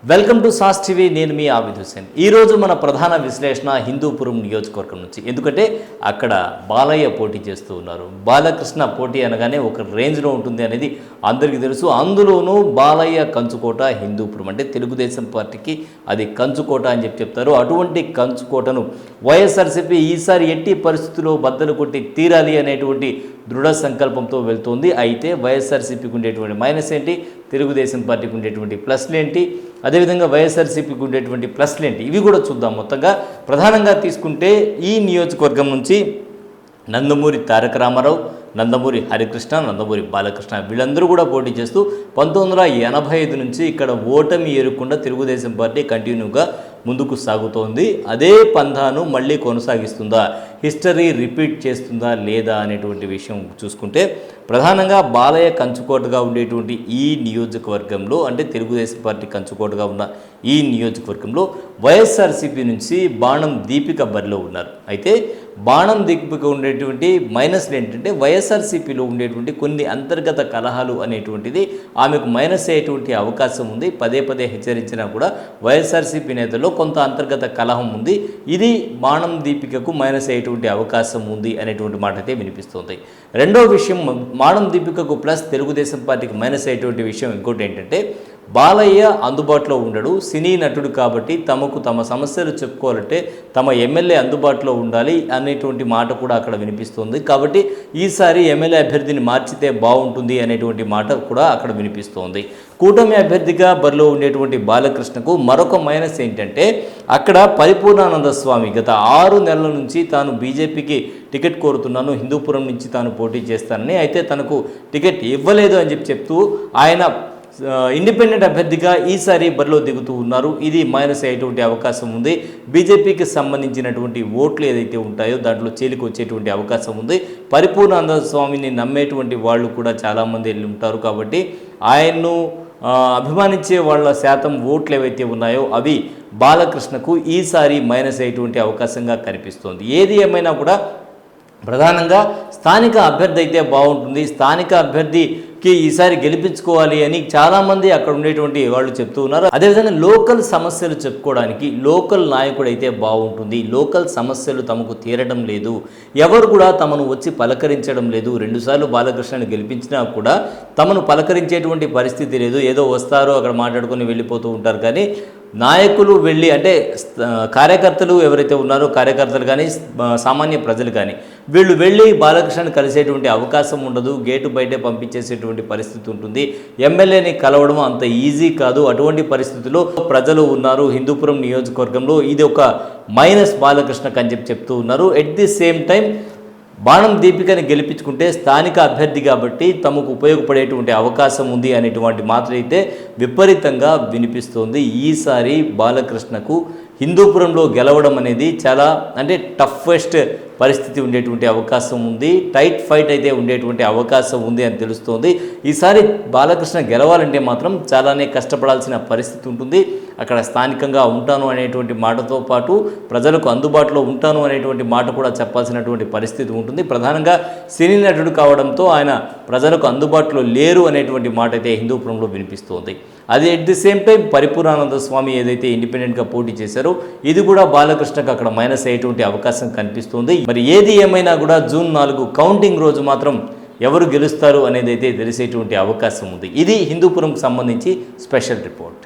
Welcome to sauce TV. నేను మీ ఆబిద్ హుసేన్. ఈరోజు మన ప్రధాన విశ్లేషణ హిందూపురం నియోజకవర్గం నుంచి. ఎందుకంటే అక్కడ బాలయ్య పోటీ చేస్తూ ఉన్నారు. బాలకృష్ణ పోటీ అనగానే ఒక రేంజ్లో ఉంటుంది అనేది అందరికీ తెలుసు. అందులోనూ బాలయ్య కంచుకోట హిందూపురం అంటే తెలుగుదేశం పార్టీకి అది కంచుకోట అని చెప్తారు. అటువంటి కంచుకోటను వైఎస్ఆర్సీపీ ఈసారి ఎట్టి పరిస్థితుల్లో బద్దలు కొట్టి తీరాలి అనేటువంటి దృఢ సంకల్పంతో వెళ్తోంది. అయితే వైఎస్ఆర్సీపీకి ఉండేటువంటి మైనస్ ఏంటి, తెలుగుదేశం పార్టీకి ఉండేటువంటి ప్లస్లు ఏంటి, అదేవిధంగా వైఎస్ఆర్సీపీకి ఉండేటువంటి ప్లస్లు ఏంటి, ఇవి కూడా చూద్దాం. మొత్తంగా ప్రధానంగా తీసుకుంటే ఈ నియోజకవర్గం నుంచి నందమూరి తారక రామారావు, నందమూరి హరికృష్ణ, నందమూరి బాలకృష్ణ వీళ్ళందరూ కూడా పోటీ చేస్తూ 1985 నుంచి ఇక్కడ ఓటమి ఎరుకుండా తెలుగుదేశం పార్టీ కంటిన్యూగా ముందుకు సాగుతోంది. అదే పంథాను మళ్ళీ కొనసాగిస్తుందా, హిస్టరీ రిపీట్ చేస్తుందా లేదా అనేటువంటి విషయం చూసుకుంటే ప్రధానంగా బాలయ్య కంచుకోటగా ఉండేటువంటి ఈ నియోజకవర్గంలో అంటే తెలుగుదేశం పార్టీ కంచుకోటగా ఉన్న ఈ నియోజకవర్గంలో వైఎస్ఆర్సీపీ నుంచి బాణం దీపిక బరిలో ఉన్నారు. అయితే బాణం దీపిక ఉండేటువంటి మైనస్లు ఏంటంటే వైఎస్ఆర్సీపీలో ఉండేటువంటి కొన్ని అంతర్గత కలహాలు అనేటువంటిది ఆమెకు మైనస్ అయ్యేటువంటి అవకాశం ఉంది. పదే పదే హెచ్చరించినా కూడా వైఎస్ఆర్సీపీ నేతల్లో కొంత అంతర్గత కలహం ఉంది. ఇది బాణం దీపికకు మైనస్ అయ్యేటువంటి అవకాశం ఉంది అనేటువంటి మాట అయితే వినిపిస్తుంది. రెండో విషయం, బాణం దీపికకు ప్లస్ తెలుగుదేశం పార్టీకి మైనస్ అయ్యేటువంటి విషయం ఇంకోటి ఏంటంటే బాలయ్య అందుబాటులో ఉండడు, సినీ నటుడు కాబట్టి తమ సమస్యలు చెప్పుకోవాలంటే తమ ఎమ్మెల్యే అందుబాటులో ఉండాలి అనేటువంటి మాట కూడా అక్కడ వినిపిస్తుంది. కాబట్టి ఈసారి ఎమ్మెల్యే అభ్యర్థిని మార్చితే బాగుంటుంది అనేటువంటి మాట కూడా అక్కడ వినిపిస్తోంది. కూటమి అభ్యర్థిగా బరిలో ఉండేటువంటి బాలకృష్ణకు మరొక మైనస్ ఏంటంటే అక్కడ పరిపూర్ణానంద స్వామి గత 6 నెలల నుంచి తాను బీజేపీకి టికెట్ కోరుతున్నాను, హిందూపురం నుంచి తాను పోటీ చేస్తానని, అయితే తనకు టికెట్ ఇవ్వలేదు అని చెప్తూ ఆయన ఇండిపెండెంట్ అభ్యర్థిగా ఈసారి బరిలో దిగుతూ ఉన్నారు. ఇది మైనస్ అయ్యేటువంటి అవకాశం ఉంది. బీజేపీకి సంబంధించినటువంటి ఓట్లు ఏదైతే ఉంటాయో దాంట్లో చీలికి వచ్చేటువంటి అవకాశం ఉంది. పరిపూర్ణానంద స్వామిని నమ్మేటువంటి వాళ్ళు కూడా చాలామంది వెళ్ళి ఉంటారు. కాబట్టి ఆయన్ను అభిమానించే వాళ్ళ శాతం ఓట్లు ఏవైతే ఉన్నాయో అవి బాలకృష్ణకు ఈసారి మైనస్ అయ్యేటువంటి అవకాశంగా కనిపిస్తోంది. ఏది ఏమైనా కూడా ప్రధానంగా స్థానిక అభ్యర్థి అయితే బాగుంటుంది, స్థానిక అభ్యర్థికి ఈసారి గెలిపించుకోవాలి అని చాలామంది అక్కడ ఉండేటువంటి వాళ్ళు చెప్తూ ఉన్నారు. అదేవిధంగా లోకల్ సమస్యలు చెప్పుకోవడానికి లోకల్ నాయకుడు అయితే బాగుంటుంది. లోకల్ సమస్యలు తమకు తీరడం లేదు, ఎవరు కూడా తమను వచ్చి పలకరించడం లేదు. 2 సార్లు బాలకృష్ణను గెలిపించినా కూడా తమను పలకరించేటువంటి పరిస్థితి లేదు. ఏదో వస్తారో అక్కడ మాట్లాడుకొని వెళ్ళిపోతూ ఉంటారు. కానీ నాయకులు వెళ్ళి అంటే కార్యకర్తలు ఎవరైతే ఉన్నారో కార్యకర్తలు కానీ సామాన్య ప్రజలు కానీ వీళ్ళు వెళ్ళి బాలకృష్ణను కలిసేటువంటి అవకాశం ఉండదు. గేటు బయటే పంపించేసేటువంటి పరిస్థితి ఉంటుంది. ఎమ్మెల్యేని కలవడం అంత ఈజీ కాదు. అటువంటి పరిస్థితుల్లో ప్రజలు ఉన్నారు హిందూపురం నియోజకవర్గంలో. ఇది ఒక మైనస్ బాలకృష్ణకు అని చెప్తూ ఉన్నారు. ఎట్ ది సేమ్ టైం బాణం దీపికని గెలిపించుకుంటే స్థానిక అభ్యర్థి కాబట్టి తమకు ఉపయోగపడేటువంటి అవకాశం ఉంది అనేటువంటి మాటలు అయితే విపరీతంగా వినిపిస్తోంది. ఈసారి బాలకృష్ణకు హిందూపురంలో గెలవడం అనేది చాలా అంటే టఫెస్ట్ పరిస్థితి ఉండేటువంటి అవకాశం ఉంది. టైట్ ఫైట్ అయితే ఉండేటువంటి అవకాశం ఉంది అని తెలుస్తోంది. ఈసారి బాలకృష్ణ గెలవాలంటే మాత్రం చాలానే కష్టపడాల్సిన పరిస్థితి ఉంటుంది. అక్కడ స్థానికంగా ఉంటాను అనేటువంటి మాటతో పాటు ప్రజలకు అందుబాటులో ఉంటాను అనేటువంటి మాట కూడా చెప్పాల్సినటువంటి పరిస్థితి ఉంటుంది. ప్రధానంగా సినీ నటుడు కావడంతో ఆయన ప్రజలకు అందుబాటులో లేరు అనేటువంటి మాట అయితే హిందూపురంలో వినిపిస్తోంది. అది at the same time Paripoornananda Swami ఏదైతే ఇండిపెండెంట్గా పోటీ చేశారో ఇది కూడా బాలకృష్ణకు అక్కడ మైనస్ అయ్యేటువంటి అవకాశం కనిపిస్తుంది. మరి ఏది ఏమైనా కూడా జూన్ 4 కౌంటింగ్ రోజు మాత్రం ఎవరు గెలుస్తారు అనేది అయితే తెలిసేటువంటి అవకాశం ఉంది. ఇది హిందూపురంకు సంబంధించి స్పెషల్ రిపోర్ట్.